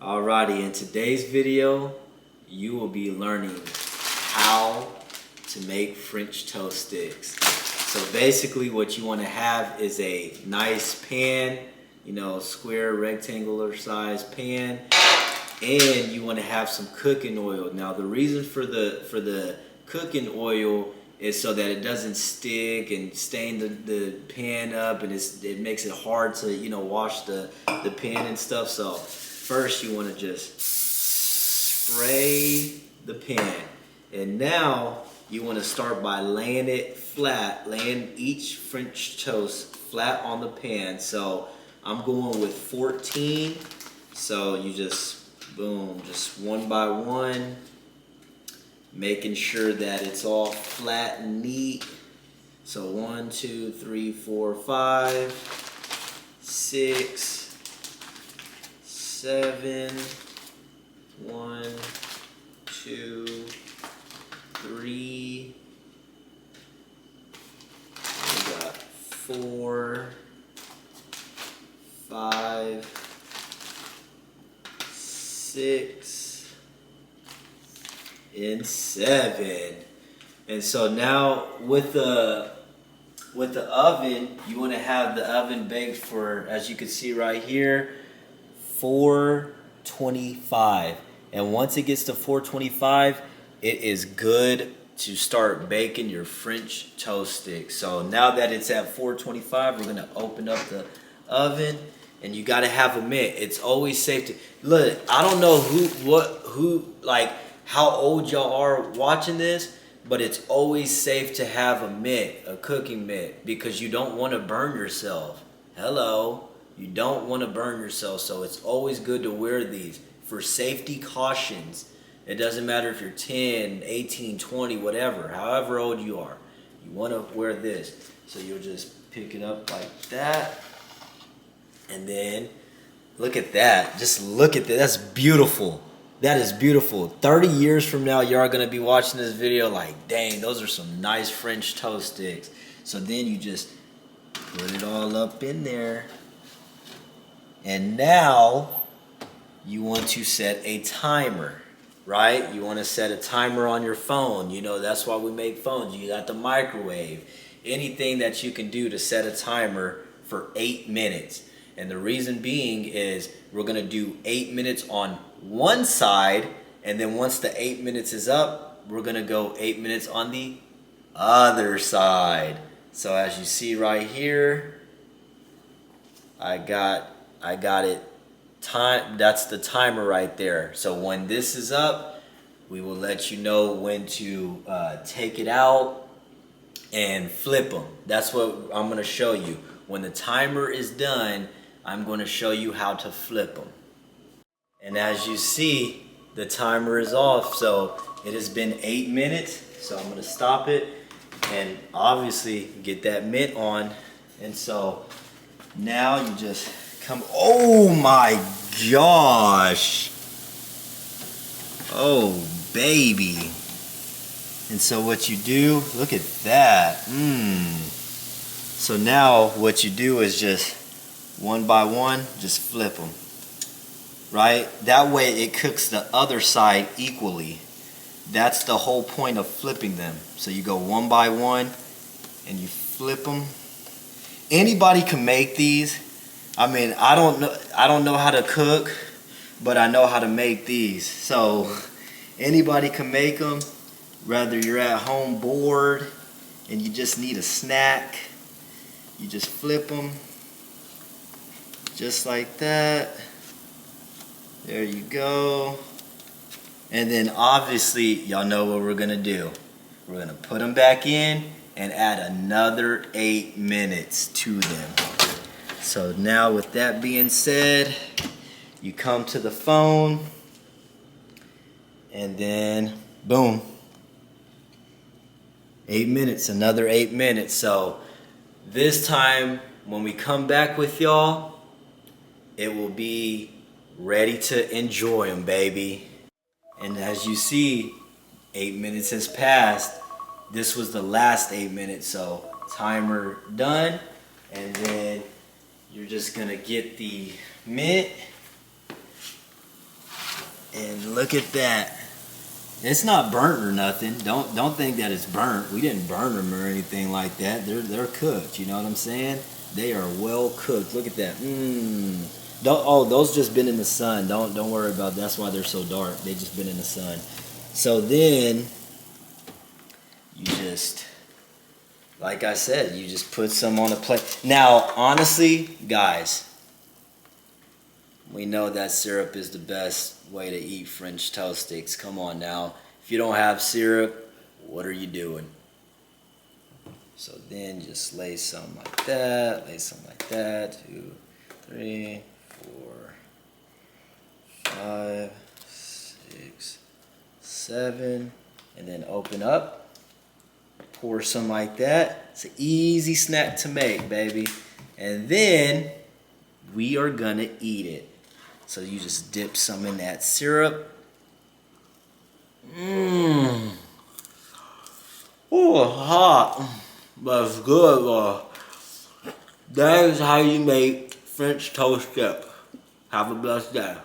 Alrighty, in today's video, you will be learning how to make French toast sticks. So basically what you want to have is a nice pan, square rectangular size pan, and you want to have some cooking oil. Now the reason for the cooking oil is so that it doesn't stick and stain the pan up, and it makes it hard to wash the pan and stuff. So first you want to just spray the pan, and now you want to start by laying it flat, laying each French toast flat on the pan. So I'm going with 14, so you just boom, just one by one, making sure that it's all flat and neat. So 1, 2, 3, 4, 5, 6, 7, 1, 2, 3, we got 4, 5, 6, and 7. And so now with the oven, you want to have the oven baked for, as you can see right here, 425. And once it gets to 425, it is good to start baking your French toast sticks. So now that it's at 425, we're gonna open up the oven, and you gotta have a mitt. It's always safe to look. I don't know how old y'all are watching this, but it's always safe to have a mitt, a cooking mitt, because you don't want to burn yourself. Hello, you don't want to burn yourself, so it's always good to wear these for safety cautions. It doesn't matter if you're 10, 18, 20, whatever, however old you are. You want to wear this. So you'll just pick it up like that. And then look at that. Just look at that. That's beautiful. That is beautiful. 30 years from now, y'all are going to be watching this video like, dang, those are some nice French toast sticks. So then you just put it all up in there. And now you want to set a timer, right? You want to set a timer on your phone. That's why we make phones. You got the microwave. Anything that you can do to set a timer for 8 minutes. And the reason being is we're going to do 8 minutes on one side, and then once the 8 minutes is up, we're going to go 8 minutes on the other side. So as you see right here, I got it. That's the timer right there. So when this is up, we will let you know when to take it out and flip them. That's what I'm going to show you. When the timer is done, I'm going to show you how to flip them. And as you see, the timer is off. So it has been 8 minutes. So I'm going to stop it and obviously get that mitt on. And so now you just come, oh my gosh. Oh baby. And so what you do, look at that. So now what you do is just one by one, just flip them, right? That way it cooks the other side equally. That's the whole point of flipping them. So you go one by one and you flip them. Anybody can make these. I mean, I don't know how to cook, but I know how to make these. So anybody can make them, whether you're at home bored and you just need a snack. You just flip them just like that. There you go. And then obviously y'all know what we're gonna do. We're gonna put them back in and add another 8 minutes to them. So now with that being said, you come to the phone and then boom, 8 minutes, another 8 minutes. So this time when we come back with y'all, it will be ready to enjoy them, baby. And as you see, 8 minutes has passed. This was the last 8 minutes, so timer done. And then you're just gonna get the mitt And look at that. It's not burnt or nothing. Don't think that it's burnt. We didn't burn them or anything like that. They're cooked. You know what I'm saying? They are well cooked. Look at that. Those just been in the sun. Don't worry about that. That's why they're so dark. They just been in the sun. So then you just, like I said, you just put some on a plate. Now, honestly, guys, we know that syrup is the best way to eat French toast sticks. Come on now. If you don't have syrup, what are you doing? So then just lay some like that. Lay some like that. 2, 3, 4, 5, 6, 7. And then open up. Pour some like that. It's an easy snack to make, baby. And then we are gonna eat it. So you just dip some in that syrup. Oh, hot. But it's good. That is how you make French toast dip. Have a blessed day.